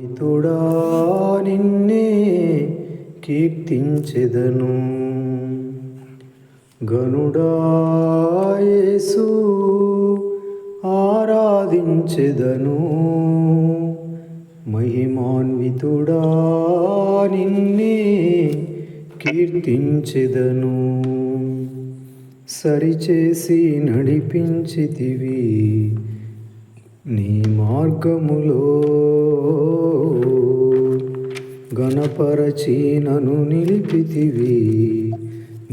ఇతుడా నిన్నే కీర్తించెదను, గనుడా యేసు ఆరాధించెదను. మహిమాన్వితుడా నిన్నే కీర్తించెదను. సరిచేసి నడిపించితివి నీ మార్గములో, గణపరచి నన్ను నిలిపితివి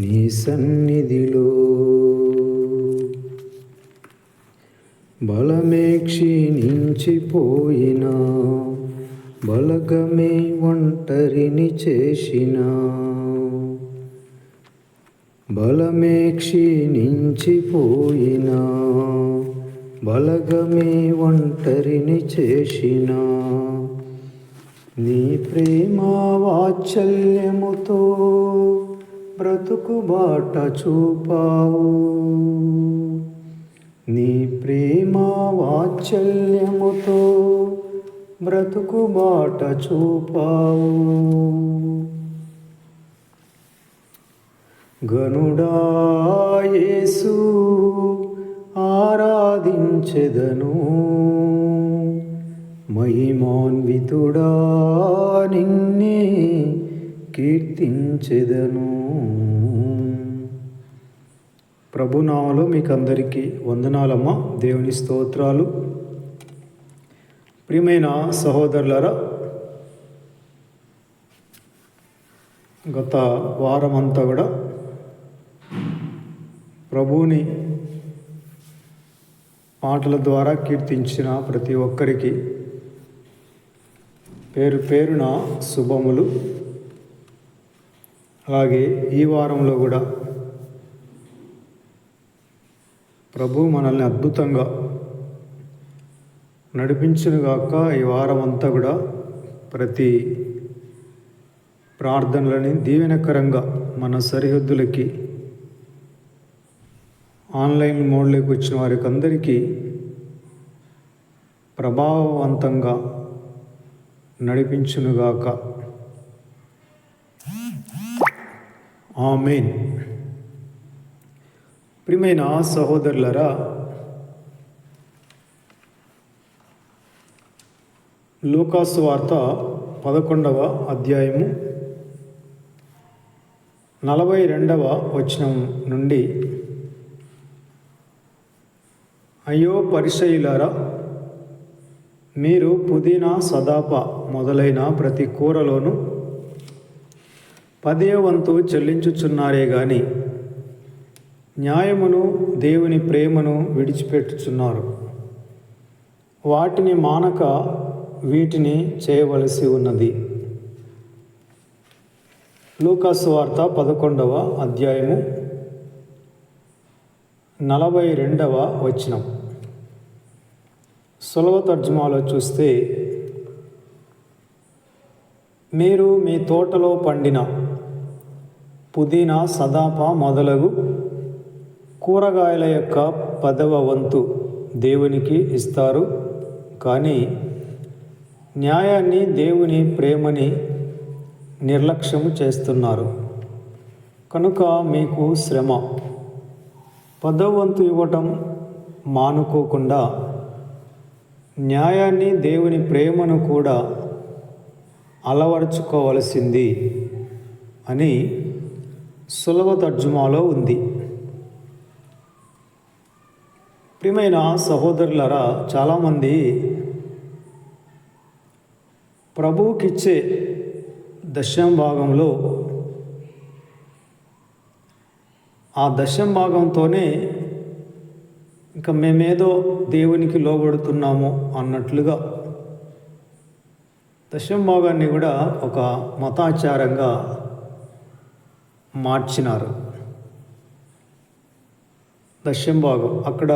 నీ సన్నిధిలో. బలమే క్షీణించిపోయిన, బలగమే ఒంటరిని చేసిన, బలమే క్షీణించిపోయిన, బలగమే ఒంటరిని చేసిన, నీ ప్రేమ వాత్సల్యముతో బ్రతుకు బాట చూపావు. నీ ప్రేమ వాత్సల్యముతో బ్రతుకు బాట చూపావు. గనుడా యేసు ఆరాధించెదను. మహిమాన్వితుడా నిన్నే కీర్తించెదను. ప్రభునామలో మీకు అందరికీ వందనాలమ్మా. దేవుని స్తోత్రాలు. ప్రియమైన సహోదరులారా, గత వారమంతా కూడా ప్రభువుని మాటల ద్వారా కీర్తించిన ప్రతి ఒక్కరికి పేరు పేరున శుభములు. అలాగే ఈ వారంలో కూడా ప్రభు మనల్ని అద్భుతంగా నడిపించునుగాక. ఈ వారం అంతా కూడా ప్రతి ప్రార్థనలని దీవెనకరంగా మన సరిహద్దులకి ఆన్లైన్ మోడ్లోకి వచ్చిన వారికి అందరికీ ప్రభావవంతంగా నడిపించునుగాక. ఆమేన్. ప్రియమైన సహోదరులారా, లూకాసు వార్త 11వ అధ్యాయము 42వ వచనం నుండి, అయ్యో పరిసయ్యులారా, మీరు పుదీనా సదాప మొదలైన ప్రతి కూరలోనూ 10వ వంతు చెల్లించుచున్నారే గాని న్యాయమును దేవుని ప్రేమను విడిచిపెట్టుచున్నారు. వాటిని మానక వీటిని చేయవలసి ఉన్నది. లూకాసు వార్త 11వ అధ్యాయము 42వ వచనం. సులభ తర్జుమాలో చూస్తే, మీరు మీ తోటలో పండిన పుదీనా సదాప మొదలగు కూరగాయల యొక్క 10వ వంతు దేవునికి ఇస్తారు, కానీ న్యాయాన్ని దేవుని ప్రేమని నిర్లక్ష్యము చేస్తున్నారు. కనుక మీకు శ్రమ. 10వ వంతు ఇవ్వటం మానుకోకుండా న్యాయాన్ని దేవుని ప్రేమను కూడా అలవరుచుకోవలసింది అని సులభ తర్జుమాలో ఉంది. ప్రియమైన సహోదరులారా, చాలామంది ప్రభువుకిచ్చే దశమ భాగంలో ఆ దశమ భాగంతోనే ఇంకా మేమేదో దేవునికి లోబడుతున్నాము అన్నట్లుగా దశమ భాగాన్ని కూడా ఒక మతాచారంగా మార్చినారు. దశమ భాగం అక్కడ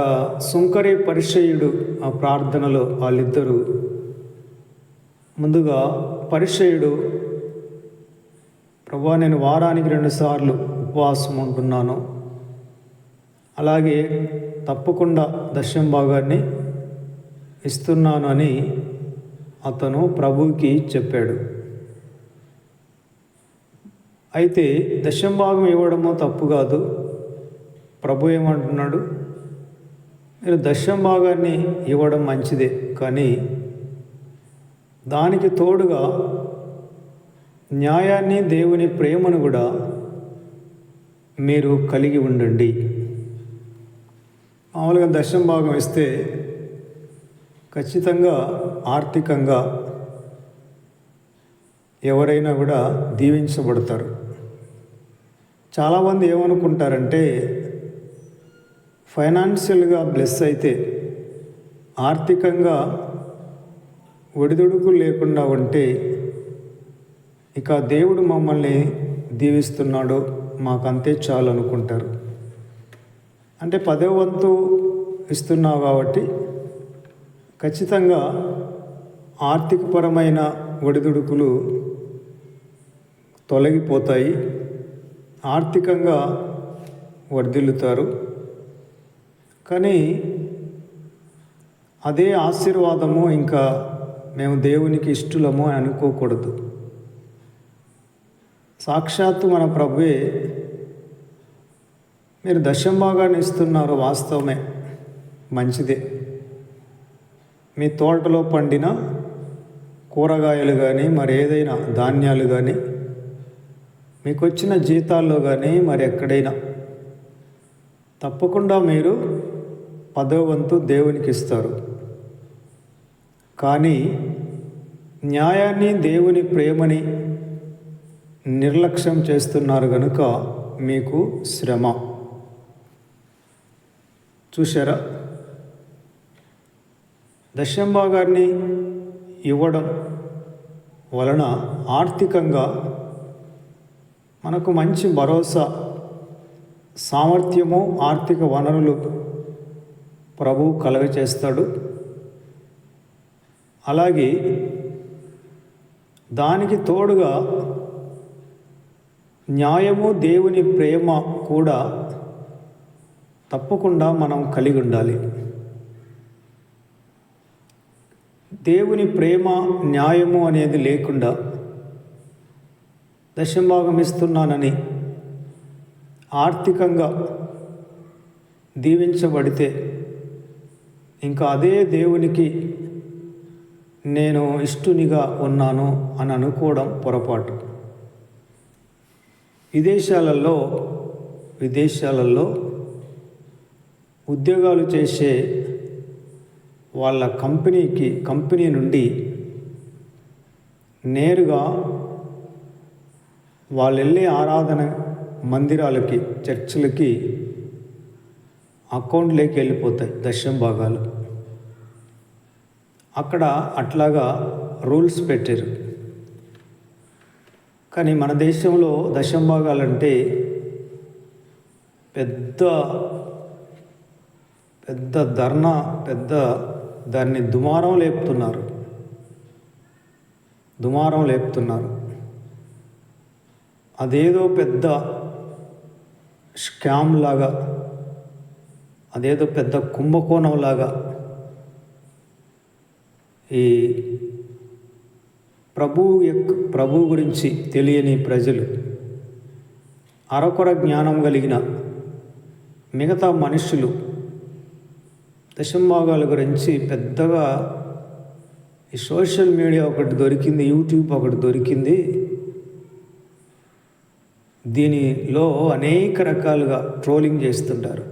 సుంకరి పరిసయ్యుడు ఆ ప్రార్థనలో వాళ్ళిద్దరూ, ముందుగా పరిసయ్యుడు, ప్రభువా నేను వారానికి 2 సార్లు ఉపవాసం ఉంటున్నాను, అలాగే తప్పకుండా దశమ భాగాన్ని ఇస్తున్నాను అని అతను ప్రభువుకి చెప్పాడు. అయితే దశంభాగం ఇవ్వడము తప్పు కాదు. ప్రభు ఏమంటున్నాడు, మీరు దశంభాగాన్ని ఇవ్వడం మంచిదే, కానీ దానికి తోడుగా న్యాయాన్ని, దేవుని ప్రేమను కూడా మీరు కలిగి ఉండండి. మామూలుగా దశంభాగం ఇస్తే ఖచ్చితంగా ఆర్థికంగా ఎవరైనా కూడా దీవించబడతారు. చాలామంది ఏమనుకుంటారంటే, ఫైనాన్షియల్గా బ్లెస్ అయితే, ఆర్థికంగా ఒడిదుడుకులు లేకుండా ఉంటే ఇక దేవుడు మమ్మల్ని దీవిస్తున్నాడు, మాకంతే చాలు అనుకుంటారు. అంటే 10వ వంతు ఇస్తున్నావు కాబట్టి ఖచ్చితంగా ఆర్థికపరమైన ఒడిదుడుకులు తొలగిపోతాయి, ఆర్థికంగా వర్ధిల్లుతారు. కానీ అదే ఆశీర్వాదము ఇంకా మేము దేవునికి ఇష్టలము అని అనుకోకూడదు. సాక్షాత్తు మన ప్రభువే, మీరు దశంభాగాన్ని ఇస్తున్నారు, వాస్తవమే, మంచిదే. మీ తోటలో పండిన కూరగాయలు కానీ, మరి ఏదైనా ధాన్యాలు కానీ, మీకు వచ్చిన జీతాల్లో కానీ, మరి ఎక్కడైనా తప్పకుండా మీరు 10వ వంతు దేవునికి ఇస్తారు. కానీ న్యాయాన్ని, దేవుని ప్రేమని నిర్లక్ష్యం చేస్తున్నారు కనుక మీకు శ్రమ. చూశారా? దశంభాగాన్ని ఇవ్వడం వలన ఆర్థికంగా మనకు మంచి భరోసా, సామర్థ్యము, ఆర్థిక వనరులు ప్రభువు కలుగచేస్తాడు. అలాగే దానికి తోడుగా న్యాయము, దేవుని ప్రేమ కూడా తప్పకుండా మనం కలిగి ఉండాలి. దేవుని ప్రేమ, న్యాయము అనేది లేకుండా దశంభాగం ఇస్తున్నానని ఆర్థికంగా దీవించబడితే ఇంకా అదే దేవునికి నేను ఇష్టునిగా ఉన్నాను అని అనుకోవడం పొరపాటు. విదేశాలలో ఉద్యోగాలు చేసే వాళ్ళ కంపెనీ నుండి నేరుగా వాళ్ళు వెళ్ళే ఆరాధన మందిరాలకి, చర్చిలకి అకౌంట్లోకి వెళ్ళిపోతాయి దశంభాగాలు. అక్కడ అట్లాగా రూల్స్ పెట్టారు. కానీ మన దేశంలో దశంభాగాలంటే పెద్ద ధర్నా, దాన్ని దుమారం లేపుతున్నారు. అదేదో పెద్ద స్కామ్ లాగా, అదేదో పెద్ద కుంభకోణం లాగా ఈ ప్రభు గురించి తెలియని ప్రజలు, అరకొర జ్ఞానం కలిగిన మిగతా మనుషులు దశంభాగాల గురించి పెద్దగా ఈ సోషల్ మీడియా ఒకటి దొరికింది, యూట్యూబ్ ఒకటి దొరికింది, దీనిలో అనేక రకాలుగా ట్రోలింగ్ చేస్తుంటారు.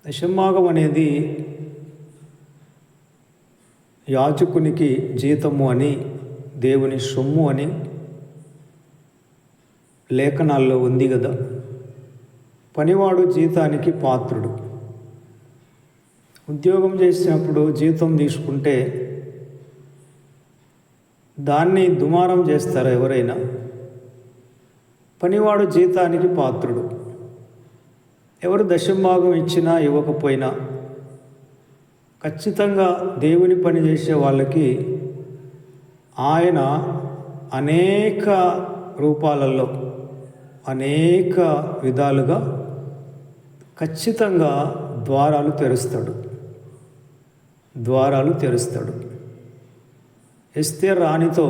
దశంభాగం అనేది యాజకునికి జీతము అని, దేవుని సొమ్ము అని లేఖనాల్లో ఉంది కదా. పనివాడు జీతానికి పాత్రుడు. ఉద్యోగం చేసినప్పుడు జీతం తీసుకుంటే దాన్ని దుమారం చేస్తారు ఎవరైనా. పనివాడు జీతానికి పాత్రుడు. ఎవరు దశంభాగం ఇచ్చినా ఇవ్వకపోయినా ఖచ్చితంగా దేవుని పని చేసే వాళ్ళకి ఆయన అనేక రూపాలలో, అనేక విధాలుగా ఖచ్చితంగా ద్వారాలు తెరుస్తాడు. ఎస్తేర్ రాణితో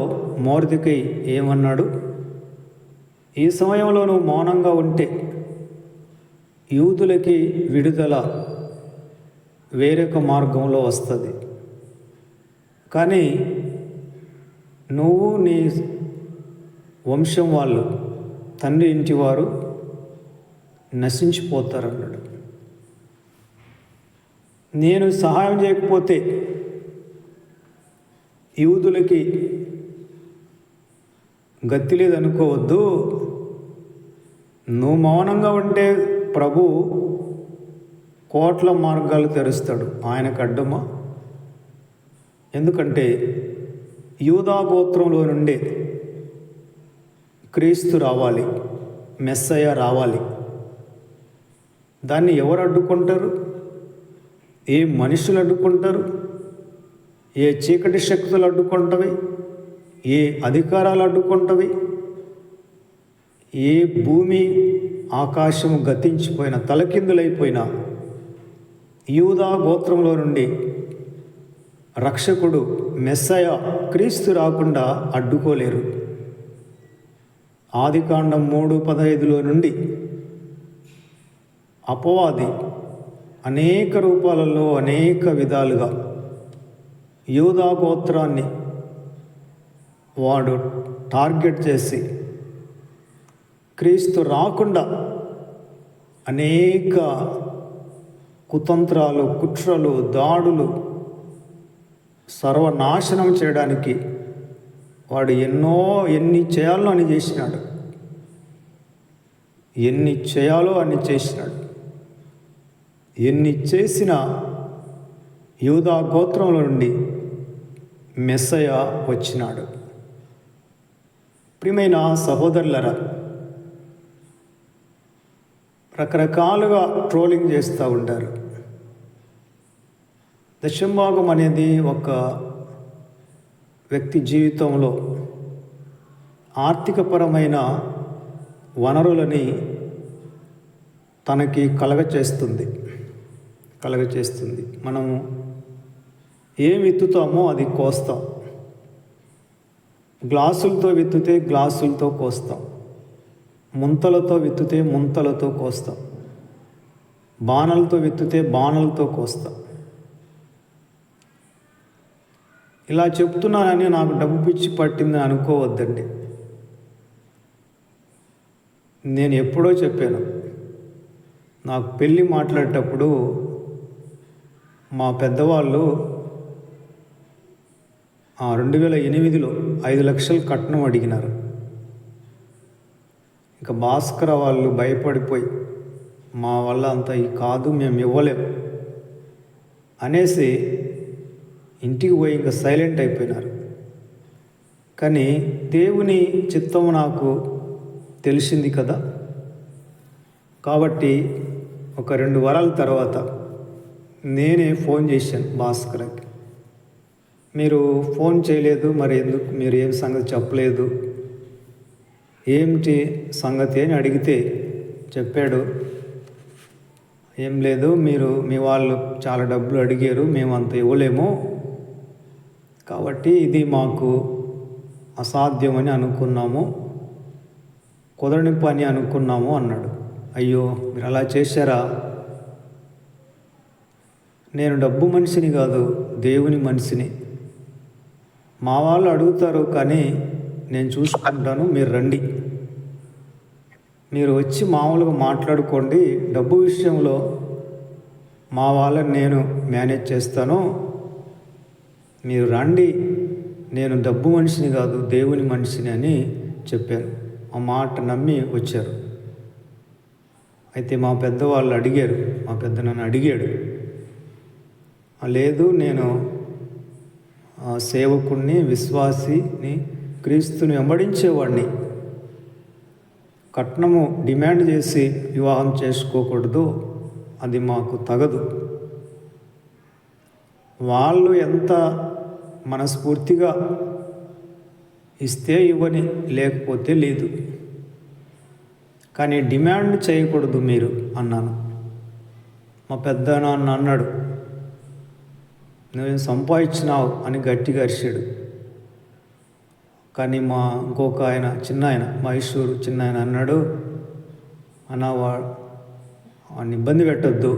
మొర్దెకై ఏమన్నాడు? ఈ సమయంలో నువ్వు మౌనంగా ఉంటే యూదులకి విడుదల వేరొక మార్గంలో వస్తుంది, కానీ నువ్వు నీ వంశం వాళ్ళు, తండ్రి ఇంటి వారు నశించిపోతారన్నాడు. నేను సహాయం చేయకపోతే యూదులకి గతి లేదనుకోవద్దు. నువ్వు మౌనంగా ఉంటే ప్రభు కోట్ల మార్గాలు తెరుస్తాడు. ఆయనకు అడ్డమా? ఎందుకంటే యూదా గోత్రంలో నుండే క్రీస్తు రావాలి, మెస్సయ్య రావాలి. దాన్ని ఎవరు అడ్డుకుంటారు? ఏ మనుషులు అడ్డుకుంటారు? ఏ చీకటి శక్తులు అడ్డుకుంటవి? ఏ అధికారాలు అడ్డుకుంటవి? ఏ భూమి ఆకాశము గతించిపోయిన, తలకిందులైపోయిన యూదా గోత్రంలో నుండి రక్షకుడు మెస్సయ్య క్రీస్తు రాకుండా అడ్డుకోలేరు. ఆదికాండం 3:15 నుండి అపవాది అనేక రూపాలలో అనేక విధాలుగా యూదా గోత్రాన్ని వాడు టార్గెట్ చేసి క్రీస్తు రాకుండా అనేక కుతంత్రాలు, కుట్రలు, దాడులు సర్వనాశనం చేయడానికి వాడు ఎన్ని చేయాలో అని చేసినాడు. ఎన్ని చేయాలో అన్ని చేసినాడు. ఎన్ని చేసినా యూదా గోత్రంలో నుండి మెస్సయ్య వచ్చినాడు. ప్రియమైన సహోదరులరా, రకరకాలుగా ట్రోలింగ్ చేస్తూ ఉంటారు. దశంభాగం అనేది ఒక వ్యక్తి జీవితంలో ఆర్థికపరమైన వనరులని తనకి కలగచేస్తుంది. మనము ఏం విత్తుతామో అది కోస్తాం. గ్లాసులతో విత్తితే గ్లాసులతో కోస్తాం, ముంతలతో విత్తితే ముంతలతో కోస్తాం, బాణలతో విత్తితే బాణలతో కోస్తాం. ఇలా చెప్తున్నానని నాకు డబ్బు పిచ్చి పట్టిందని అనుకోవద్దండి. నేను ఎప్పుడో చెప్పాను, నాకు పెళ్ళి మాట్లాడేటప్పుడు మా పెద్దవాళ్ళు 2008లో 5 లక్షలు కట్నం అడిగినారు. ఇంకా భాస్కర వాళ్ళు భయపడిపోయి మా వల్ల అంత కాదు, మేము ఇవ్వలేం అనేసి ఇంటికి పోయి ఇంకా సైలెంట్ అయిపోయినారు. కానీ దేవుని చిత్తం నాకు తెలిసింది కదా. కాబట్టి ఒక 2 వారాల తర్వాత నేనే ఫోన్ చేశాను భాస్కర్కి. మీరు ఫోన్ చేయలేదు, మరి ఎందుకు, మీరు ఏం సంగతి చెప్పలేదు, ఏమిటి సంగతి అని అడిగితే చెప్పాడు, ఏం లేదు, మీ వాళ్ళు చాలా డబ్బులు అడిగారు, మేము అంత ఇవ్వలేము, కాబట్టి ఇది మాకు అసాధ్యమని అనుకున్నాము, కుదరని పని అనుకున్నాము అన్నాడు. అయ్యో, మీరు అలా చేశారా? నేను డబ్బు మనిషిని కాదు, దేవుని మనిషిని. మా వాళ్ళు అడుగుతారు, కానీ నేను చూసుకుంటాను, మీరు రండి, మీరు వచ్చి మామూలుగా మాట్లాడుకోండి, డబ్బు విషయంలో మా వాళ్ళని నేను మేనేజ్ చేస్తాను, మీరు రండి, నేను డబ్బు మనిషిని కాదు, దేవుని మనిషిని అని చెప్పాను. ఆ మాట నమ్మి వచ్చారు. అయితే మా పెద్దవాళ్ళు అడిగారు, మా పెద్ద నన్ను అడిగాడు, లేదు, నేను సేవకుణ్ణి, విశ్వాసిని, క్రీస్తుని వెంబడించేవాడిని, కట్నము డిమాండ్ చేసి వివాహం చేసుకోకూడదు, అది మాకు తగదు. వాళ్ళు ఎంత మనస్ఫూర్తిగా ఇస్తే ఇవ్వని, లేకపోతే లేదు, కానీ డిమాండ్ చేయకూడదు మీరు అన్నాను. మా పెద్ద నాన్న అన్నాడు, నువ్వేం సంపాదించినావు అని గట్టిగా అరిచాడు. కానీ మా ఇంకొక ఆయన చిన్న ఆయన మైసూరు చిన్న ఆయన అన్నాడు, అన్న వాడిని ఇబ్బంది పెట్టద్దు,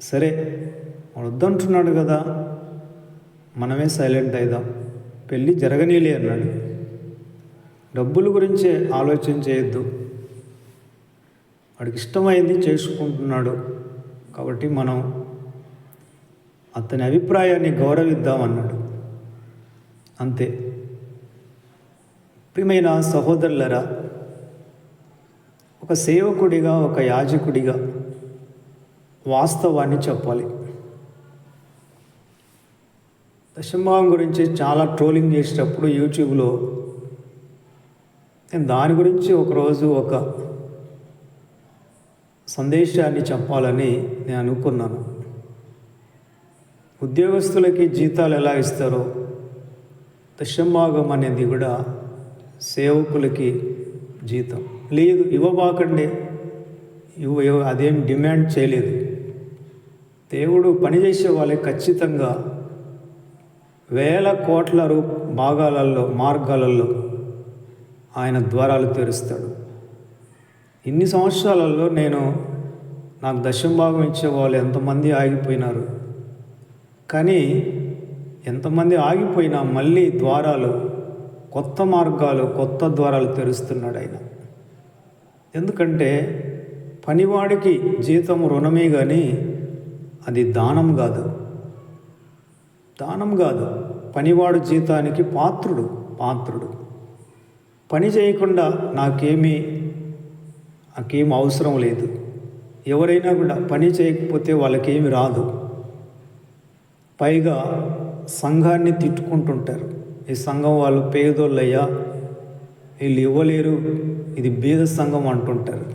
సరే వాడు వద్దంటున్నాడు కదా మనమే సైలెంట్ అయిదాం, పెళ్ళి జరగనీలే అన్నాడు. డబ్బుల గురించే ఆలోచన చేయొద్దు, వాడికి ఇష్టమైంది చేసుకుంటున్నాడు కాబట్టి మనం అతని అభిప్రాయాన్ని గౌరవిద్దాం అన్నాడు. అంతే. ప్రియమైన సహోదరులరా, ఒక సేవకుడిగా ఒక యాజకుడిగా వాస్తవాన్ని చెప్పాలి. దశమభాగం గురించి చాలా ట్రోలింగ్ చేసేటప్పుడు యూట్యూబ్లో నేను దాని గురించి ఒకరోజు ఒక సందేశాన్ని చెప్పాలని నేను అనుకున్నాను. ఉద్యోగస్తులకి జీతాలు ఎలా ఇస్తారో దశమభాగం అనేది కూడా సేవకులకి జీతం లేదు, ఇవ్వబాకండి, అదేం డిమాండ్ చేయలేదు. దేవుడు పనిచేసే వాళ్ళకి ఖచ్చితంగా వేల కోట్ల మార్గాలలో ఆయన ద్వారాలు తెరుస్తాడు. ఇన్ని సంవత్సరాలలో నాకు దశమభాగం ఇచ్చేవాళ్ళు ఎంతమంది ఆగిపోయినారు, కానీ ఎంతమంది ఆగిపోయినా మళ్ళీ ద్వారాలు, కొత్త మార్గాలు, కొత్త ద్వారాలు తెరుస్తున్నాడు ఆయన. ఎందుకంటే పనివాడికి జీతం రుణమే కానీ అది దానం కాదు. పనివాడు జీతానికి పాత్రుడు. పని చేయకుండా నాకేం అవసరం లేదు. ఎవరైనా కూడా పని చేయకపోతే వాళ్ళకేమి రాదు. పైగా సంఘాన్ని తిట్టుకుంటుంటారు, ఈ సంఘం వాళ్ళు పేదోళ్ళయ్యా, వీళ్ళు ఇవ్వలేరు, ఇది బీద సంఘం అంటుంటారు.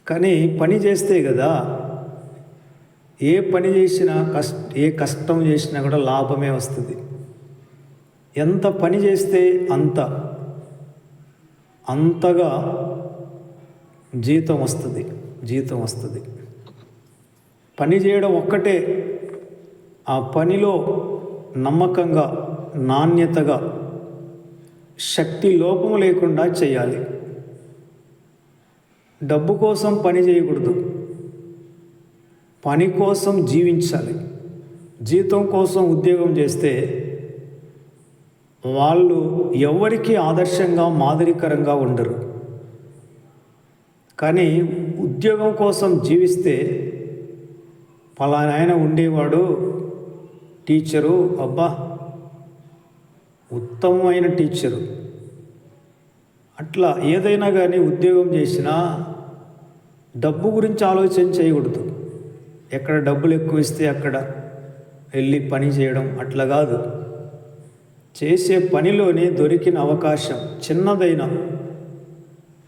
కానీ పని చేస్తే కదా, ఏ పని చేసినా ఏ కష్టం చేసినా కూడా లాభమే వస్తుంది. ఎంత పని చేస్తే అంతగా జీతం వస్తుంది. పని చేయడం ఒక్కటే, ఆ పనిలో నమ్మకంగా, నాణ్యతగా, శక్తి లోపం లేకుండా చేయాలి. డబ్బు కోసం పని చేయకూడదు, పని కోసం జీవించాలి. జీతం కోసం ఉద్యోగం చేస్తే వాళ్ళు ఎవరికి ఆదర్శంగా, మాదిరికరంగా ఉండరు. కానీ ఉద్యోగం కోసం జీవిస్తే ఫలానా ఆయన ఉండేవాడు టీచరు, అబ్బా ఉత్తమమైన టీచరు, అట్లా ఏదైనా కానీ ఉద్యోగం చేసినా డబ్బు గురించి ఆలోచన చేయకూడదు. ఎక్కడ డబ్బులు ఎక్కువ ఇస్తే అక్కడ వెళ్ళి పని చేయడం అట్లా కాదు. చేసే పనిలోనే దొరికిన అవకాశం చిన్నదైనా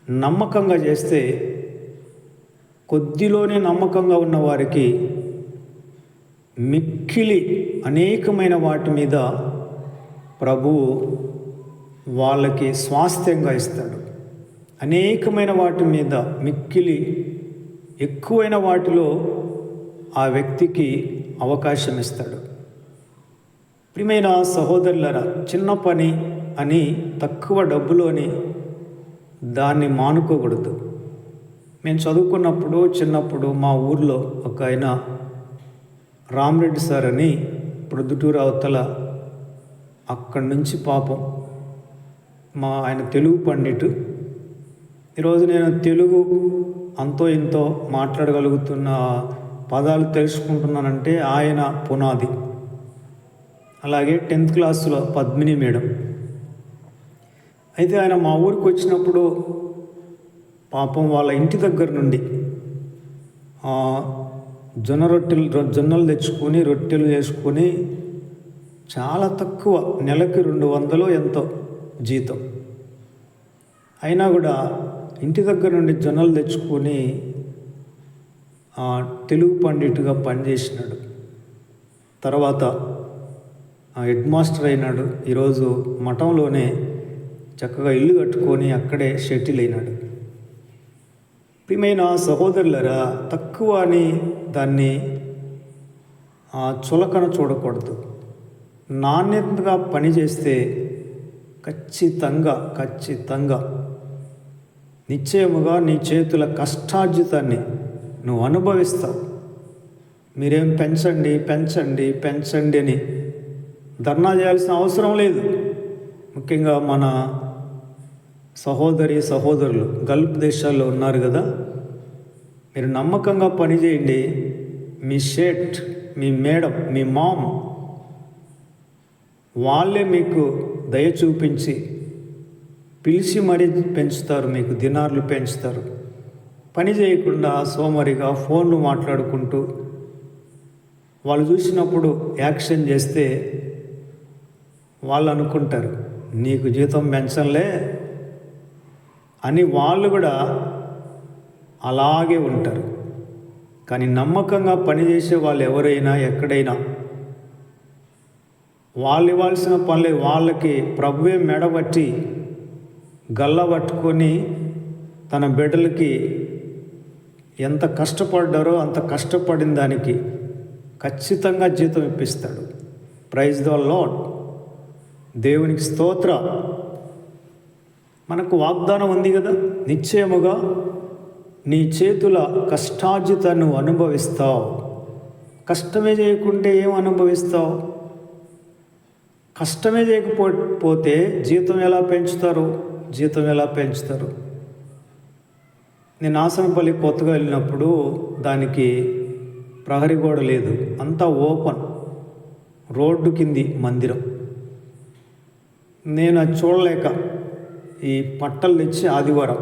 నమ్మకంగా చేస్తే, కొద్దిలోనే నమ్మకంగా ఉన్న వారికి మిక్కిలి అనేకమైన వాటి మీద ప్రభువు వాళ్ళకి స్వాస్థ్యంగా ఇస్తాడు. అనేకమైన వాటి మీద మిక్కిలి ఎక్కువైన వాటిలో ఆ వ్యక్తికి అవకాశం ఇస్తాడు. ప్రియమైన సహోదరులరా, చిన్న పని అని తక్కువ డబ్బులోని దాన్ని మానుకోకూడదు. మేము చదువుకున్నప్పుడు చిన్నప్పుడు మా ఊర్లో ఒక ఆయన రామరెడ్డి సార్ అని ప్రొద్దుటూరు అవతల, అక్కడి నుంచి పాపం ఆయన తెలుగు పండిట్. ఈరోజు నేను తెలుగు అంతో ఇంతో మాట్లాడగలుగుతున్న పదాలు తెలుసుకుంటున్నానంటే ఆయన పునాది. అలాగే 10th క్లాసులో పద్మిని మేడం. అయితే ఆయన మా ఊరికి వచ్చినప్పుడు పాపం వాళ్ళ ఇంటి దగ్గర నుండి జొన్నలు తెచ్చుకొని రొట్టెలు చేసుకొని చాలా తక్కువ, నెలకి 200 ఎంతో జీతం. అయినా కూడా ఇంటి దగ్గర నుండి జొన్నలు తెచ్చుకొని తెలుగు పండిట్గా పనిచేసినాడు. తర్వాత హెడ్ మాస్టర్ అయినాడు. ఈరోజు మఠంలోనే చక్కగా ఇల్లు కట్టుకొని అక్కడే సెటిల్ అయినాడు. ప్రియమైన సహోదరులరా, తక్కువ అని దాన్ని చులకన చూడకూడదు. నాణ్యతగా పనిచేస్తే ఖచ్చితంగా నిశ్చయముగా నీ చేతుల కష్టార్జితాన్ని నువ్వు అనుభవిస్తావు. మీరేం పెంచండి అని ధర్నా చేయాల్సిన అవసరం లేదు. ముఖ్యంగా మన సహోదరులు గల్ఫ్ దేశాల్లో ఉన్నారు కదా, మీరు నమ్మకంగా పనిచేయండి. మీ షేట్, మీ మేడం, మీ మామ్ వాళ్ళే మీకు దయ చూపించి పిలిచి మరీ పెంచుతారు, మీకు దినార్లు పెంచుతారు. పని చేయకుండా సోమరిగా ఫోన్లు మాట్లాడుకుంటూ వాళ్ళు చూసినప్పుడు యాక్షన్ చేస్తే వాళ్ళు అనుకుంటారు నీకు జీతం పెంచంలే అని. వాళ్ళు కూడా అలాగే ఉంటారు. కానీ నమ్మకంగా పనిచేసే వాళ్ళు ఎవరైనా ఎక్కడైనా వాళ్ళు ఇవ్వాల్సిన పనులే వాళ్ళకి ప్రభువే మెడబట్టి గల్లబట్టుకొని తన బిడ్డలకి ఎంత కష్టపడ్డారో అంత కష్టపడిన దానికి ఖచ్చితంగా జీతం ఇప్పిస్తాడు. Praise the lord. దేవునికి స్తోత్ర. మనకు వాగ్దానం ఉంది కదా, నిశ్చయముగా నీ చేతుల కష్టార్జితాన్ని అనుభవిస్తావు. కష్టమే చేయకుంటే ఏం అనుభవిస్తావు? కష్టమే చేయకపోతే జీతం ఎలా పెంచుతారు? నేను ఆసనపల్లి కొత్తగా వెళ్ళినప్పుడు దానికి ప్రహరీ గోడ లేదు, అంతా ఓపెన్ రోడ్డు కింది మందిరం. నేను అది చూడలేక ఈ పట్టలు తెచ్చి ఆదివారం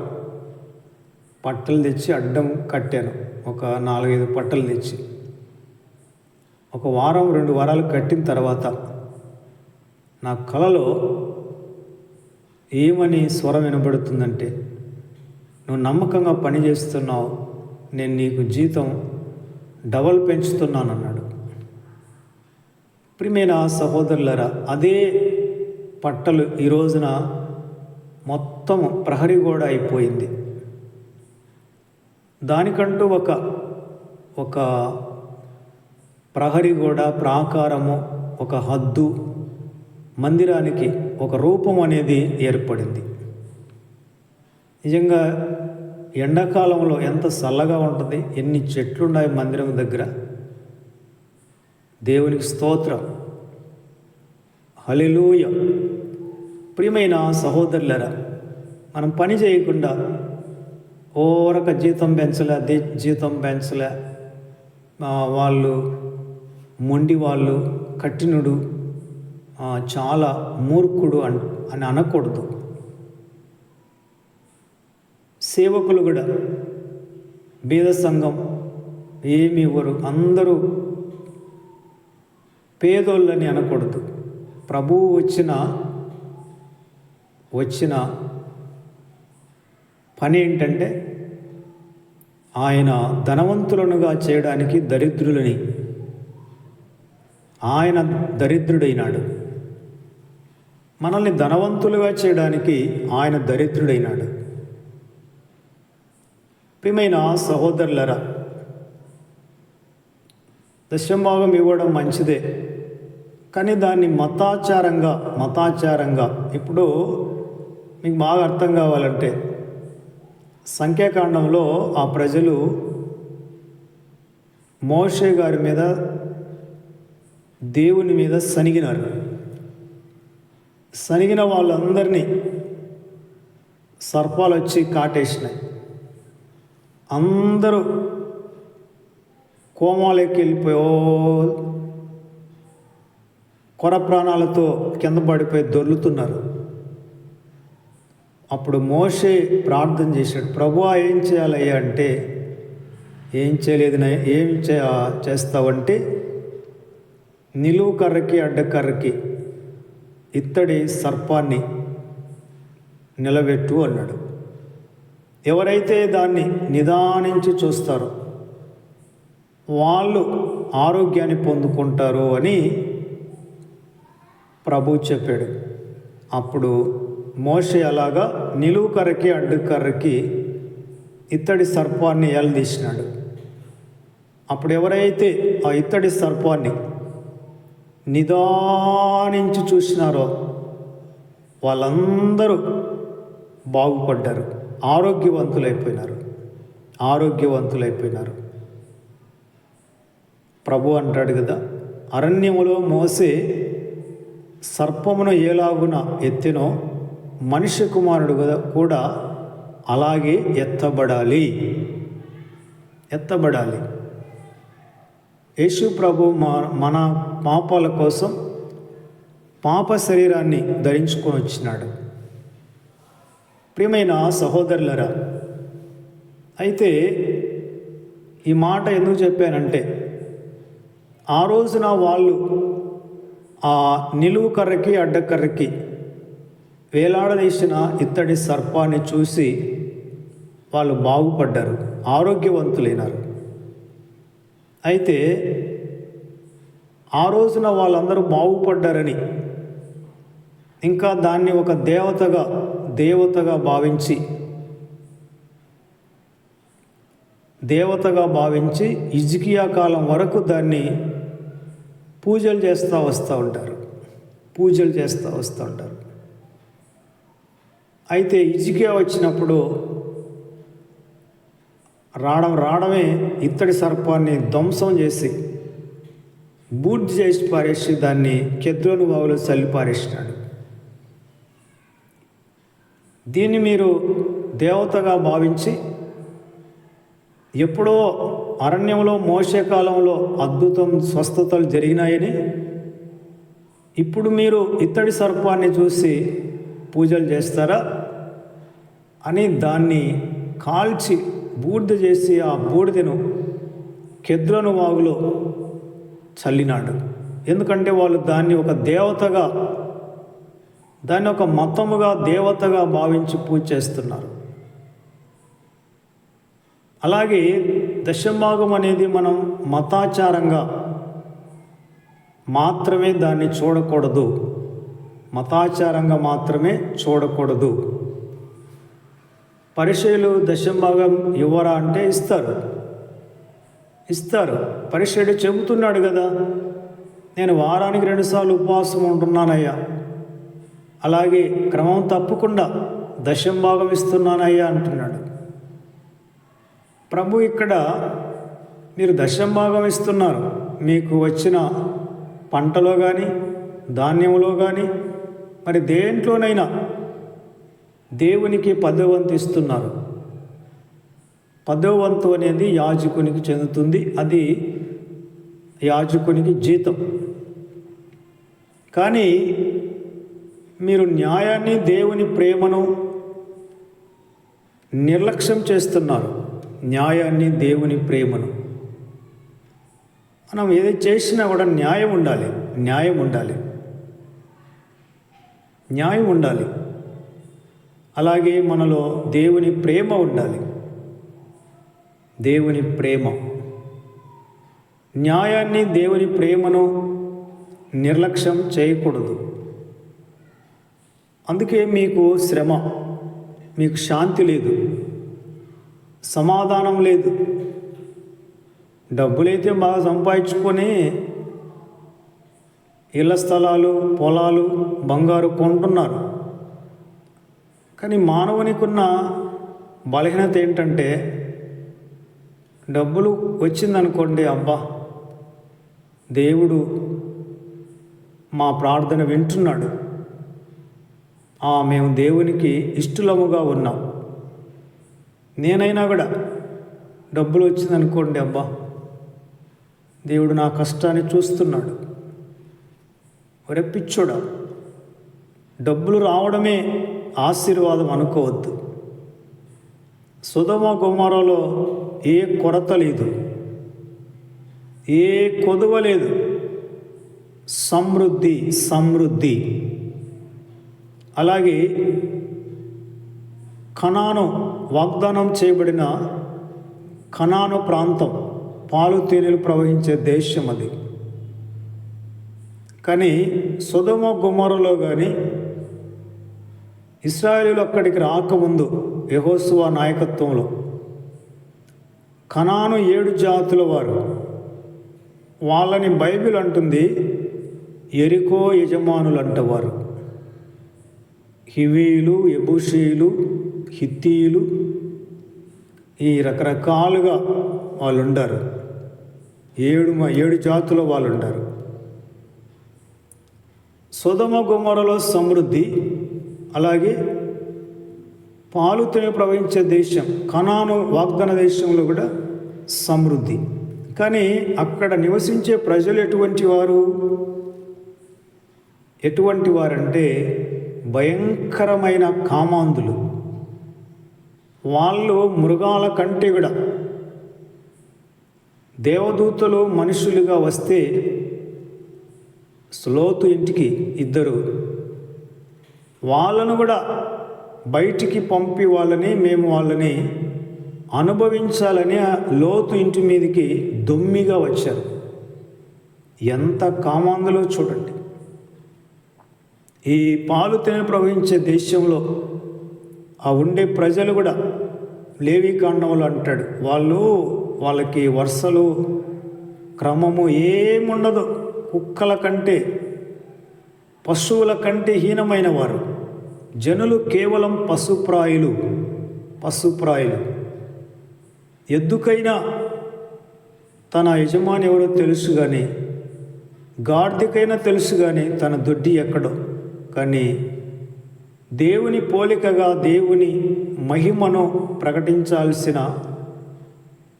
పట్టలు తెచ్చి అడ్డం కట్టాను. ఒక 4-5 పట్టలు తెచ్చి ఒక వారం 2 వారాలు కట్టిన తర్వాత నా కలలో ఏమని స్వరం వినబడుతుందంటే, నువ్వు నమ్మకంగా పనిచేస్తున్నావు, నేను నీకు జీతం డబల్ పెంచుతున్నాను అన్నాడు. ప్రియమైన సహోదరులారా, అదే పట్టలు ఈ రోజున మొత్తం ప్రహరీ గోడ అయిపోయింది. దానికంటూ ఒక ప్రహరీ గోడ, ప్రాకారము, ఒక హద్దు, మందిరానికి ఒక రూపం అనేది ఏర్పడింది. నిజంగా ఎండాకాలంలో ఎంత చల్లగా ఉంటుంది, ఎన్ని చెట్లున్నాయి మందిరం దగ్గర. దేవునికి స్తోత్రం, హల్లెలూయా. ప్రియమైన సహోదరులారా, మనం పని చేయకుండా ఓరక జీతం పెంచలే వాళ్ళు మొండి వాళ్ళు, కఠినుడు, చాలా మూర్ఖుడు అని అనకూడదు. సేవకులు కూడా బీద సంఘం ఏమి ఇవ్వరు, అందరూ పేదోళ్ళని అనకూడదు. ప్రభువు వచ్చిన పని ఏంటంటే ఆయన ధనవంతులనుగా చేయడానికి ఆయన దరిద్రుడైనాడు. మనల్ని ధనవంతులుగా చేయడానికి ఆయన దరిద్రుడైనాడు. ప్రియమైన సహోదరులరా, దశంభాగం ఇవ్వడం మంచిదే, కానీ దాన్ని మతాచారంగా ఇప్పుడు మీకు బాగా అర్థం కావాలంటే, సంఖ్యాకాండంలో ఆ ప్రజలు మోషే గారి మీద, దేవుని మీద సనిగిన వాళ్ళందరినీ సర్పాలు వచ్చి కాటేసినాయి. అందరూ కోమాలోకి వెళ్ళిపోయో కొర ప్రాణాలతో కింద పడిపోయి దొర్లుతున్నారు. అప్పుడు మోషే ప్రార్థన చేశాడు, ప్రభువా ఏం చేయాలయ్యా అంటే, ఏం చేయలేదు, ఏం చేస్తావంటే నిలువు కర్రకి అడ్డకర్రకి ఇత్తడి సర్పాన్ని నిలబెట్టు అన్నాడు. ఎవరైతే దాన్ని నిదానించి చూస్తారో వాళ్ళు ఆరోగ్యాన్ని పొందుకుంటారు అని ప్రభు చెప్పాడు. అప్పుడు మోషే అలాగా నిలువు కర్రకి అడ్డుకర్రకి ఇత్తడి సర్పాన్ని ఏలదీసినాడు. అప్పుడు ఎవరైతే ఆ ఇత్తడి సర్పాన్ని నిదానించి చూసినారో వాళ్ళందరూ బాగుపడ్డారు, ఆరోగ్యవంతులైపోయినారు. ప్రభు అంటాడు కదా, అరణ్యములో మోసే సర్పమును ఏలాగున ఎత్తినో మనిషి కుమారుడు కూడా అలాగే ఎత్తబడాలి. యేసు ప్రభు మన పాపాల కోసం పాప శరీరాన్ని ధరించుకొని వచ్చినాడు. ప్రియమైన సహోదరులరా, అయితే ఈ మాట ఎందుకు చెప్పానంటే, ఆ రోజున వాళ్ళు ఆ నిలువు కర్రకి అడ్డకర్రకి వేలాడదీసిన ఇత్తడి సర్పాన్ని చూసి వాళ్ళు బాగుపడ్డారు, ఆరోగ్యవంతులైనారు. అయితే ఆ రోజున వాళ్ళందరూ బాగుపడ్డారని ఇంకా దాన్ని ఒక దేవతగా భావించి హిజ్కియా కాలం వరకు దాన్ని పూజలు చేస్తూ వస్తూ ఉంటారు. అయితే హిజ్కియా వచ్చినప్పుడు రావడమే ఇత్తడి సర్పాన్ని ధ్వంసం చేసి బూడిద చేసి పారేసి దాన్ని కెద్రోను వాగులో చల్లి పారేసినాడు. దీన్ని మీరు దేవతగా భావించి ఎప్పుడో అరణ్యంలో మోషే కాలంలో అద్భుతం స్వస్థతలు జరిగినాయని ఇప్పుడు మీరు ఇత్తడి సర్పాన్ని చూసి పూజలు చేస్తారా అని దాన్ని కాల్చి బూడిద చేసి ఆ బూడిదను కెద్రోను వాగులో చల్లినాడు. ఎందుకంటే వాళ్ళు దాన్ని ఒక మతముగా దేవతగా భావించి పూజ చేస్తున్నారు. అలాగే దశంభాగం అనేది మనం మతాచారంగా మాత్రమే దాన్ని చూడకూడదు. పరిసయ్యులు దశంభాగం ఇవ్వరా అంటే ఇస్తారు. పరిసయ్యుడు చెబుతున్నాడు కదా, నేను వారానికి 2 సార్లు ఉపవాసం ఉంటున్నానయ్యా, అలాగే క్రమం తప్పకుండా దశంభాగం ఇస్తున్నానయ్యా అంటున్నాడు. ప్రభు ఇక్కడ మీరు దశంభాగం ఇస్తున్నారు, మీకు వచ్చిన పంటలో కానీ ధాన్యంలో కానీ మరి దేంట్లోనైనా దేవునికి 10వ వంతు ఇస్తున్నారు. 10వ వంతు అనేది యాజకునికి చెందుతుంది, అది యాజకునికి జీతం. కానీ మీరు న్యాయాన్ని, దేవుని ప్రేమను నిర్లక్ష్యం చేస్తున్నారు. మనం ఏది చేసినా కూడా న్యాయం ఉండాలి. అలాగే మనలో దేవుని ప్రేమ ఉండాలి. న్యాయాన్ని, దేవుని ప్రేమను నిర్లక్ష్యం చేయకూడదు. అందుకే మీకు శ్రమ, మీకు శాంతి లేదు, సమాధానం లేదు. డబ్బులైతే బాగా సంపాదించుకొని ఇళ్ల స్థలాలు, పొలాలు, బంగారు కొంటున్నారు. కానీ మానవునికి ఉన్న బలహీనత ఏంటంటే, డబ్బులు వచ్చిందనుకోండి, అబ్బా దేవుడు మా ప్రార్థన వింటున్నాడు, మేము దేవునికి ఇష్టలముగా ఉన్నాం. నేనైనా కూడా డబ్బులు వచ్చిందనుకోండి, అబ్బా దేవుడు నా కష్టాన్ని చూస్తున్నాడు. ఒరే పిచ్చోడా, డబ్బులు రావడమే ఆశీర్వాదం అనుకోవద్దు. సొదొమ గొమొర్రాలో ఏ కొరత లేదు, ఏ కొదువ లేదు, సమృద్ధి. అలాగే కనాను, వాగ్దానం చేయబడిన కనాను ప్రాంతం, పాలు తేనెలు ప్రవహించే దేశం అది. కానీ సొదొమ గొమొర్రాలో కానీ ఇశ్రాయేలీయులు అక్కడికి రాకముందు యెహోషువ నాయకత్వంలో కనాను 7 జాతుల వారు, వాళ్ళని బైబిల్ అంటుంది ఎరికో యజమానులు అంటవారు. హివీలు, యెబూసీయులు, హిత్తీయులు, ఈ రకరకాలుగా వాళ్ళు ఉండారు. 7 జాతుల వాళ్ళు ఉండారు. సొదొమ గొమొర్రాలో సమృద్ధి, అలాగే పాలు తేనె ప్రవహించే దేశం కనాను వాగ్దాన దేశంలో కూడా సమృద్ధి. కానీ అక్కడ నివసించే ప్రజలు ఎటువంటి వారంటే భయంకరమైన కామాంధులు. వాళ్ళు మృగాల కంటే కూడా, దేవదూతలు మనుషులుగా వస్తే లోతు ఇంటికి 2 వాళ్ళను కూడా బయటికి పంపి మేము వాళ్ళని అనుభవించాలని లోతు ఇంటి మీదకి దొమ్మిగా వచ్చారు. ఎంత కామాంధులో చూడండి. ఈ పాలు తేనె ప్రవహించే దేశంలో ఉండే ప్రజలు కూడా లేవీకాండంలో అంటాడు, వాళ్ళకి వరుసలు క్రమము ఏముండదు. కుక్కల కంటే, పశువుల కంటే హీనమైన వారు. జనులు కేవలం పశుప్రాయులు. ఎద్దుకైనా తన యజమాని ఎవరో తెలుసు కానీ, గాడిదకైనా తెలుసు కానీ తన దొడ్డి ఎక్కడో. కానీ దేవుని పోలికగా దేవుని మహిమను ప్రకటించాల్సిన,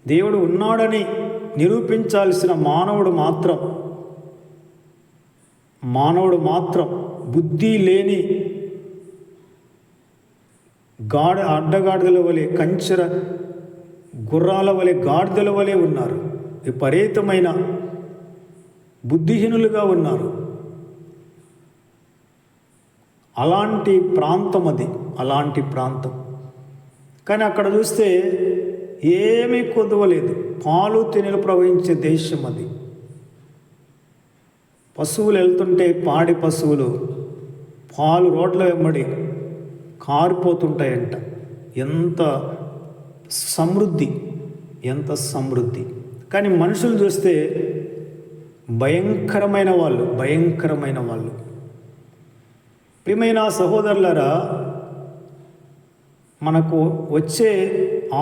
దేవుడు ఉన్నాడని నిరూపించాల్సిన మానవుడు మాత్రం బుద్ధి లేని అడ్డగాడిదల వలె, కంచెర గుర్రాల వలె, గాడిదల వలె ఉన్నారు. విపరీతమైన బుద్ధిహీనులుగా ఉన్నారు. అలాంటి ప్రాంతం. కానీ అక్కడ చూస్తే ఏమీ కొదవలేదు. పాలు తేనెలు ప్రవహించే దేశం అది. పశువులు వెళ్తుంటే, పాడి పశువులు పాలు రోడ్ల వెంబడి కారిపోతుంటాయంట. ఎంత సమృద్ధి. కానీ మనుషులు చూస్తే భయంకరమైన వాళ్ళు. ప్రియమైన సహోదరులారా, మనకు వచ్చే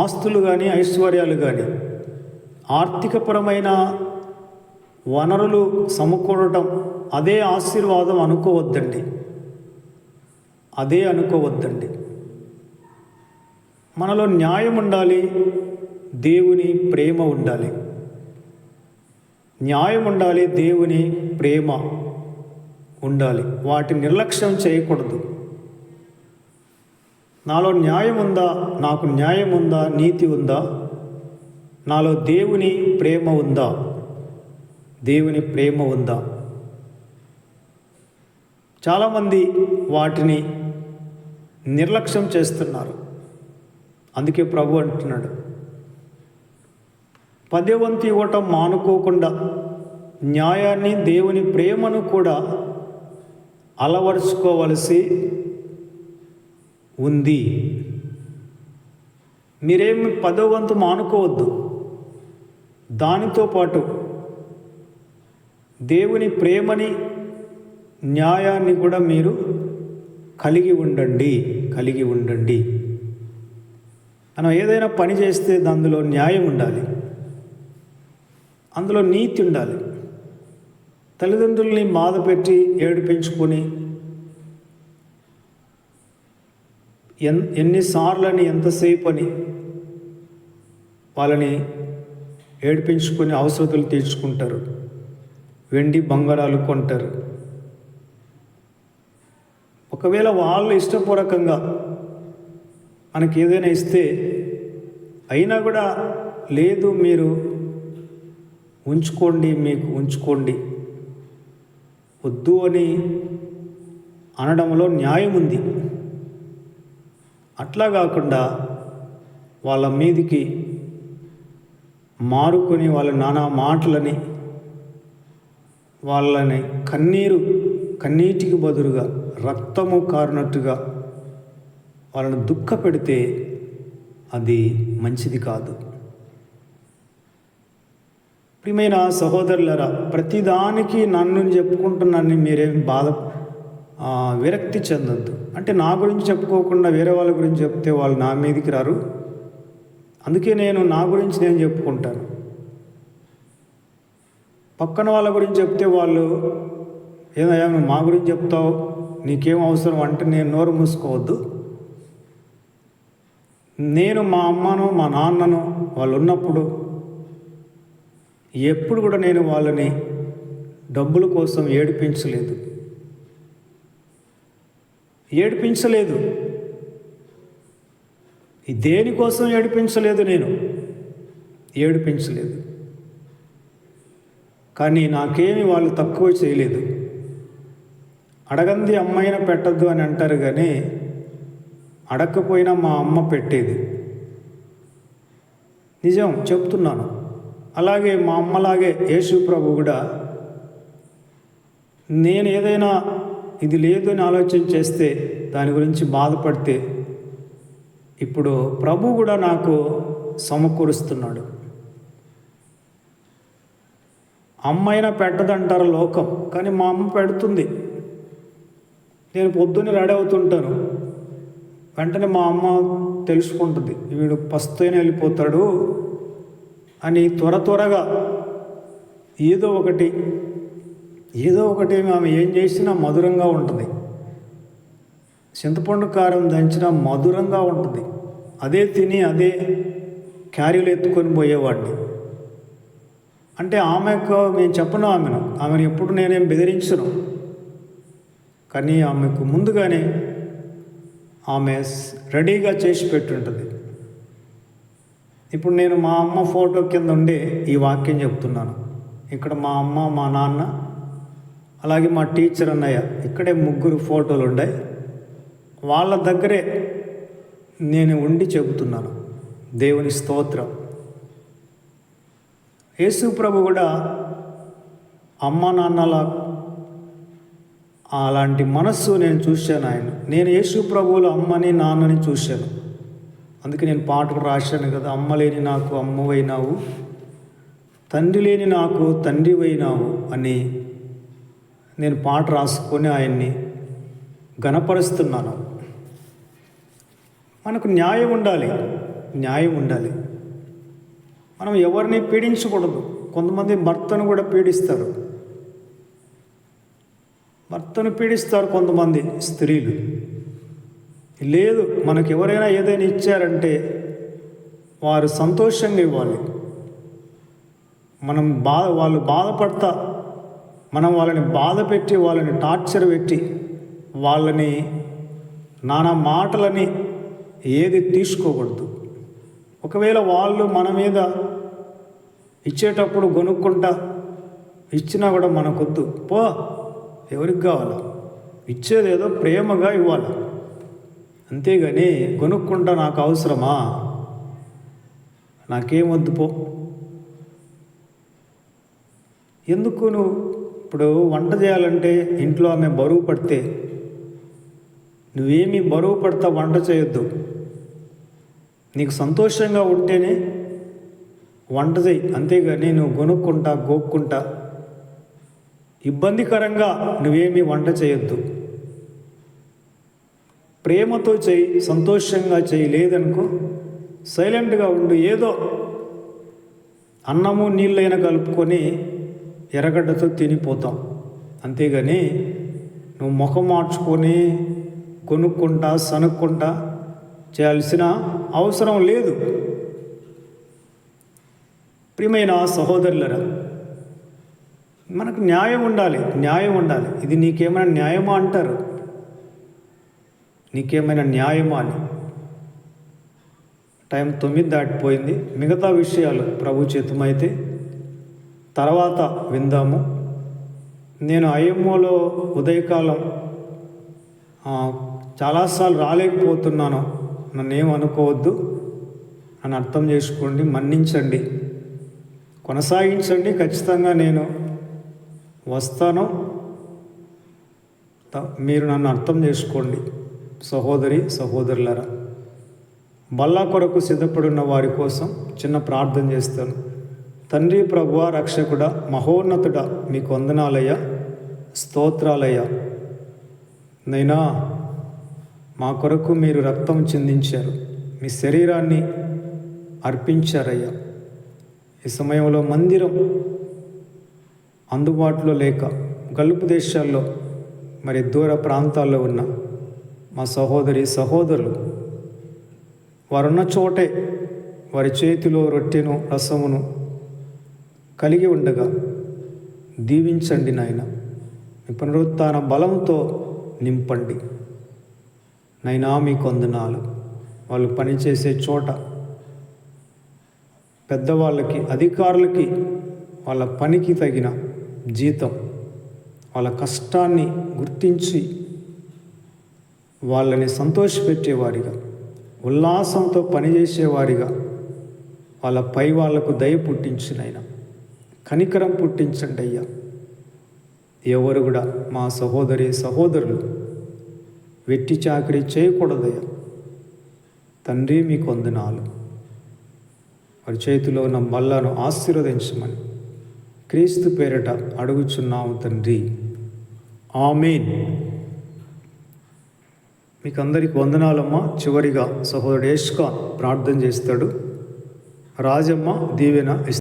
ఆస్తులు కానీ, ఐశ్వర్యాలు కానీ, ఆర్థికపరమైన వనరులు సమకూడటం అదే ఆశీర్వాదం అనుకోవద్దండి. మనలో న్యాయం ఉండాలి, దేవుని ప్రేమ ఉండాలి. దేవుని ప్రేమ ఉండాలి. వాటిని నిర్లక్ష్యం చేయకూడదు. నాలో న్యాయం ఉందా, నాకు న్యాయం ఉందా, నీతి ఉందా, నాలో దేవుని ప్రేమ ఉందా? చాలామంది వాటిని నిర్లక్ష్యం చేస్తున్నారు. అందుకే ప్రభు అంటున్నాడు, 10వ వంతు ఇవ్వటం మానుకోకుండా న్యాయాన్ని, దేవుని ప్రేమను కూడా అలవరుచుకోవలసి ఉంది. మీరేమి 10వ వంతు మానుకోవద్దు. దానితో పాటు దేవుని ప్రేమని, న్యాయాన్ని కూడా మీరు కలిగి ఉండండి. మనం ఏదైనా పని చేస్తే అందులో న్యాయం ఉండాలి, అందులో నీతి ఉండాలి. తల్లిదండ్రుల్ని బాధపెట్టి ఏడిపించుకొని ఎన్నిసార్లని, ఎంతసేపు అని వాళ్ళని ఏడిపించుకొని అవసరతలు తీర్చుకుంటారు, వెండి బంగారాలు కొంటారు. ఒకవేళ వాళ్ళు ఇష్టపూర్వకంగా మనకి ఏదైనా ఇస్తే అయినా కూడా లేదు, మీరు ఉంచుకోండి వద్దు అని అనడంలో న్యాయం ఉంది. అట్లా కాకుండా వాళ్ళ మీదికి మారుకొని వాళ్ళ నానా మాటలని, వాళ్ళని కన్నీటికి బదులుగా రక్తము కారినట్టుగా వాళ్ళని దుఃఖ పెడితే అది మంచిది కాదు. ప్రియమైన సహోదరులారా, ప్రతిదానికి నన్ను చెప్పుకుంటున్నాను, మీరేం విరక్తి చెందొద్దు. అంటే నా గురించి చెప్పుకోకుండా వేరే వాళ్ళ గురించి చెప్తే వాళ్ళు నా మీదకి రారు. అందుకే నేను నా గురించి నేను చెప్పుకుంటాను. పక్కన వాళ్ళ గురించి చెప్తే వాళ్ళు ఏదయ్యా నువ్వు మా గురించి చెప్తావు, నీకేం అవసరం అంటే నేను నోరు మూసుకోవద్దు. నేను మా అమ్మను మా నాన్నను వాళ్ళు ఉన్నప్పుడు ఎప్పుడు కూడా నేను వాళ్ళని డబ్బుల కోసం ఏడిపించలేదు. దేనికోసం ఏడిపించలేదు, నేను ఏడిపించలేదు. కానీ నాకేమి వాళ్ళు తక్కువ చేయలేదు. అడగంది అమ్మాయిన పెట్టద్దు అని అంటారు, కానీ అడగకపోయినా మా అమ్మ పెట్టేది. నిజం చెప్తున్నాను. అలాగే మా అమ్మలాగే యేసు ప్రభు కూడా నేను ఏదైనా ఇది లేదు అని ఆలోచన చేస్తే దాని గురించి బాధపడితే ఇప్పుడు ప్రభు కూడా నాకు సమకూరుస్తున్నాడు. అమ్మైనా పెట్టదంటారు లోకం, కానీ మా అమ్మ పెడుతుంది. నేను పొద్దున్నే రెడీ అవుతుంటాను, వెంటనే మా అమ్మ తెలుసుకుంటుంది వీడు పస్తైన వెళ్ళిపోతాడు అని. త్వరగా ఏదో ఒకటి ఆమె ఏం చేసినా మధురంగా ఉంటుంది. చింతపండు కారం దంచినా మధురంగా ఉంటుంది. అదే తిని అదే క్యారీలు ఎత్తుకొని పోయేవాడిని. అంటే ఆమెకు నేను చెప్పను, ఆమెను ఎప్పుడు నేనేం బెదిరించను. కానీ ఆమెకు ముందుగానే ఆమె రెడీగా చేసి పెట్టుంటుంది. ఇప్పుడు నేను మా అమ్మ ఫోటో కింద ఉండి ఈ వాక్యం చెప్తున్నాను. ఇక్కడ మా అమ్మ మా నాన్న అలాగే మా టీచర్ అన్నయ్య ఇక్కడే 3 ఫోటోలు ఉన్నాయి. వాళ్ళ దగ్గరే నేను ఉండి చెబుతున్నాను. దేవుని స్తోత్రం. యేసు ప్రభు కూడా అమ్మ నాన్నల అలాంటి మనస్సు నేను చూశాను. నేను యేసు ప్రభువులో అమ్మని నాన్నని చూశాను. అందుకే నేను పాటలు రాశాను కదా, అమ్మ లేని నాకు అమ్మవైనావు, తండ్రి లేని నాకు తండ్రివైనావు అని నేను పాట రాసుకొని ఆయన్ని ఘనపరుస్తున్నాను. మనకు న్యాయం ఉండాలి. మనం ఎవరిని పీడించకూడదు. కొంతమంది భర్తను కూడా పీడిస్తారు. కొంతమంది స్త్రీలు. లేదు, మనకు ఎవరైనా ఏదైనా ఇచ్చారంటే వారు సంతోషంగా ఇవ్వాలి. వాళ్ళు బాధపడతా మనం వాళ్ళని బాధ పెట్టి, వాళ్ళని టార్చర్ పెట్టి, వాళ్ళని నానా మాటలని ఏది తీసుకోకూడదు. ఒకవేళ వాళ్ళు మన మీద ఇచ్చేటప్పుడు కొనుక్కుంటా ఇచ్చినా కూడా మనకొద్దు. ఎవరికి కావాలా? ఇచ్చేదేదో ప్రేమగా ఇవ్వాలి. అంతేగాని కొనుక్కుంటా నాకు అవసరమా, నాకేమొద్దు ఎందుకు? నువ్వు ఇప్పుడు వంట చేయాలంటే ఇంట్లో ఆమె బరువు పడితే నువ్వేమీ బరువు పడతా వంట చేయొద్దు. నీకు సంతోషంగా ఉంటేనే వంట చేయి. అంతేగాని నువ్వు కొనుక్కుంటా గోక్కుంటా ఇబ్బందికరంగా నువ్వేమీ వంట చేయొద్దు. ప్రేమతో చేయి, సంతోషంగా చేయి. లేదనుకో సైలెంట్గా ఉండు. ఏదో అన్నము నీళ్ళైనా కలుపుకొని ఎర్రగడ్డతో తినిపోతాం. అంతేగాని నువ్వు ముఖం మార్చుకొని కొనుక్కుంటా సనుక్కుంటా చేయాల్సిన అవసరం లేదు. ప్రియమైన సహోదరులరా, మనకు న్యాయం ఉండాలి. ఇది నీకేమైనా న్యాయమా అంటారు. నీకేమైనా న్యాయమా అని. టైం 9 దాటిపోయింది. మిగతా విషయాలు ప్రభు చిత్తమైతే తర్వాత విందాము. నేను ఐఎంఓలో ఉదయకాలం చాలాసార్లు రాలేకపోతున్నాను, నన్నేం అనుకోవద్దు అని అర్థం చేసుకోండి, మన్నించండి, కొనసాగించండి. ఖచ్చితంగా నేను వస్తాను. మీరు నన్ను అర్థం చేసుకోండి. సహోదరులారా, బల్లా కొరకు సిద్ధపడున్న వారి కోసం చిన్న ప్రార్థన చేస్తాను. తండ్రి, ప్రభువా, రక్షకుడా, మహోన్నతుడా, మీకు వందనాలయ్యా, స్తోత్రాలయ్యా. నైనా మా కొరకు మీరు రక్తం చిందించారు, మీ శరీరాన్ని అర్పించారయ్యా. ఈ సమయంలో మందిరం అందుబాటులో లేక గల్ఫ్ దేశాల్లో మరి దూర ప్రాంతాల్లో ఉన్న మా సహోదరులు వారున్న చోటే వారి చేతిలో రొట్టెను రసమును కలిగి ఉండగా దీవించండి నాయన. మీ పునరుత్థాన బలంతో నింపండి నైనా. మీకు వందనాలు. వాళ్ళు పనిచేసే చోట పెద్దవాళ్ళకి, అధికారులకి వాళ్ళ పనికి తగిన జీతం, వాళ్ళ కష్టాన్ని గుర్తించి వాళ్ళని సంతోషపెట్టేవారిగా, ఉల్లాసంతో పనిచేసేవారిగా వాళ్ళ పై వాళ్లకు దయ పుట్టించినైనా, కనికరం పుట్టించండి అయ్యా. ఎవరు కూడా మా సహోదరులు వెట్టి చాకరీ చేయకూడదయ్యా. తండ్రి మీకు వందనాలు. వారి చేతిలో ఉన్న బల్లను ఆశీర్వదించమని క్రీస్తు పేరిట అడుగుచున్నాము తండ్రి. ఆమేన్. మీకు అందరికి వందనాలమ్మా. చివరిగా సహోదరుడు యష్కా ప్రార్థన చేస్తాడు. రాజమ్మ దీవెన